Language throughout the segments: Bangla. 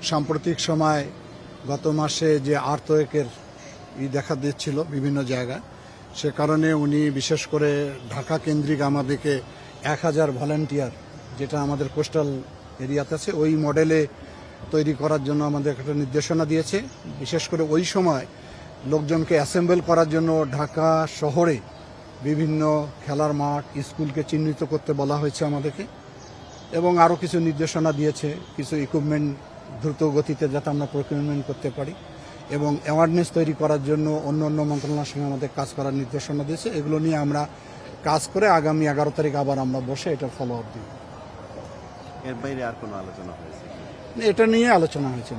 সাম্প্রতিক সময় গত মাসে যে আর্থওয়েকের দেখা দিচ্ছিল বিভিন্ন জায়গায়, সে কারণে উনি বিশেষ করে ঢাকা কেন্দ্রিক আমাদেরকে 1000 ভলান্টিয়ার, যেটা আমাদের কোস্টাল এরিয়াতে আছে, ওই মডেলে তৈরি করার জন্য আমাদের একটা নির্দেশনা দিয়েছে। বিশেষ করে ওই সময় লোকজনকে অ্যাসেম্বল করার জন্য ঢাকা শহরে বিভিন্ন খেলার মাঠ, স্কুলকে চিহ্নিত করতে বলা হয়েছে আমাদেরকে, এবং আরও কিছু নির্দেশনা দিয়েছে কিছু ইকুইপমেন্ট দ্রুত গতিতে যাতে আমরা প্রকিউরমেন্ট করতে পারি, এবং অ্যাওয়ারনেস তৈরি করার জন্য অন্য অন্য মন্ত্রণালয়ের সঙ্গে আমাদের কাজ করার নির্দেশনা দিয়েছে। এগুলো নিয়ে আমরা কাজ করে আগামী 11 তারিখ আবার আমরা বসে এটার ফলো আপ দিই। এর বাইরে আর কোনো আলোচনা হয়েছে? এটা নিয়ে আলোচনা হয়েছে।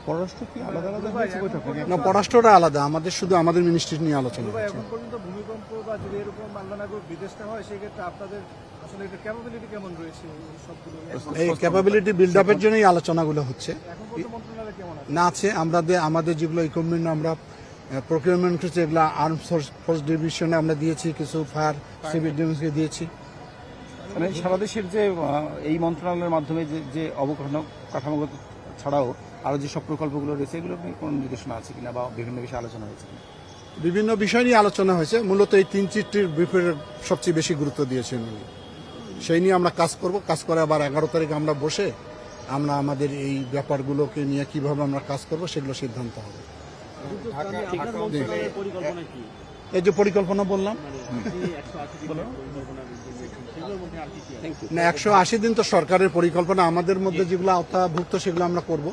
পররাষ্ট্র কি আলাদা আলাদা হয়েছে বৈঠকে? না, পররাষ্ট্রটা আলাদা, আমাদের শুধু আমাদের মিনিস্ট্রি নিয়ে আলোচনা হয়েছে। এখন পর্যন্ত ভূমিকম্প বা যদি এরকম আল্লাহনাগর বিদেশটা হয়, সেক্ষেত্রে আপনাদের আসলে এটা ক্যাপাবিলিটি কেমন রয়েছে সবগুলো? এই ক্যাপাবিলিটি বিল্ড আপের জন্যই আলোচনাগুলো হচ্ছে। এখন পর্যন্ত মন্ত্রণালয় কেমন আছে? না আছে, আমাদের যেগুলো ইকুইপমেন্ট আমরা প্রকিউরমেন্ট করছি, এগুলো আর্ম ফোর্স ডিভিশনে আমরা দিয়েছি, কিছু ফায়ার সিভিল ডিফেন্সকে দিয়েছি। মানে সারা দেশের যে এই মন্ত্রণালয়ের মাধ্যমে যে কাঠামোগত ছাড়াও আরো যে সব প্রকল্পগুলো রয়েছে, এগুলো নিয়ে কোনো নির্দেশনা আছে কিনা বা বিভিন্ন বিষয়ে আলোচনা হয়েছে কিনা? বিভিন্ন বিষয় নিয়ে আলোচনা হয়েছে, মূলত এই 3-4টির ব্রিফের সবচেয়ে বেশি গুরুত্ব দিয়েছেন উনি। সেই নিয়ে আমরা কাজ করব, কাজ করে আবার 11 তারিখ আমরা বসে আমরা আমাদের এই ব্যাপারগুলোকে নিয়ে কিভাবে আমরা কাজ করব সেগুলো সিদ্ধান্ত হবে। এই যে পরিকল্পনা বললাম না, 180 দিন তো সরকারের পরিকল্পনা, আমাদের মধ্যে যেগুলো আওতাভুক্ত সেগুলো আমরা করব।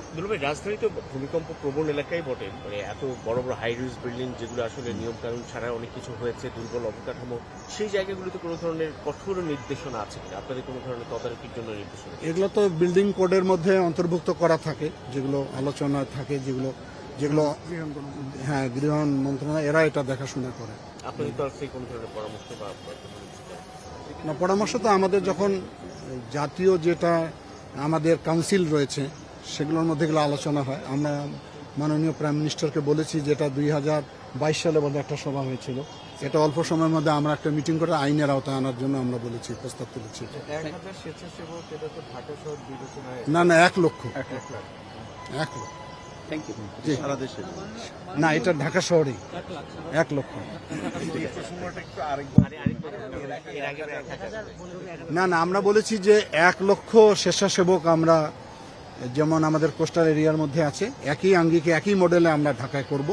রাজধানী তো ভূমিকম্প প্রবণ এলাকায় বটে, মানে এত বড় বড় হাই রিস্ক বিল্ডিং যেগুলো আসলে নিয়ম কানুন ছাড়া অনেক কিছু হয়েছে, দুর্বল অবকাঠামো, সেই জায়গাগুলোতে কোনো ধরনের কঠোর নির্দেশনা আছে কিনা? আপনাদের কোনো ধরনের তদারকির জন্য নির্দেশনা? এগুলো তো বিল্ডিং কোডের মধ্যে অন্তর্ভুক্ত করা থাকে, যেগুলো আলোচনায় থাকে, যেগুলো হ্যাঁ গৃহ মন্ত্রণালয় এরা এটা দেখাশোনা করে। আপনাদের তরফ থেকে কোনো ধরনের পরামর্শ বা না, পরামর্শ তো আমাদের যখন জাতীয় যেটা আমাদের কাউন্সিল রয়েছে সেগুলোর মধ্যে এগুলো আলোচনা হয়। আমরা মাননীয় প্রাইম মিনিস্টারকে বলেছি, যেটা 2022 সালে বোধহয় একটা সভা হয়েছিল, এটা অল্প সময়ের মধ্যে আমরা একটা মিটিং করে আইনের আওতায় আনার জন্য আমরা বলেছি, প্রস্তাব তুলেছি। 1000 স্বেচ্ছাসেবক, এটা তো ঢাকা শহর বিবেচনায়। না, 1 লক্ষ। Thank you. জি, সারা দেশে? না, এটা ঢাকা শহরেই 1 লক্ষ। না, আমরা বলেছি যে 1 লক্ষ স্বেচ্ছাসেবক আমরা, যেমন আমাদের কোস্টাল এরিয়ার মধ্যে আছে, একই আঙ্গিকে একই মডেলে আমরা ঢাকায় করব।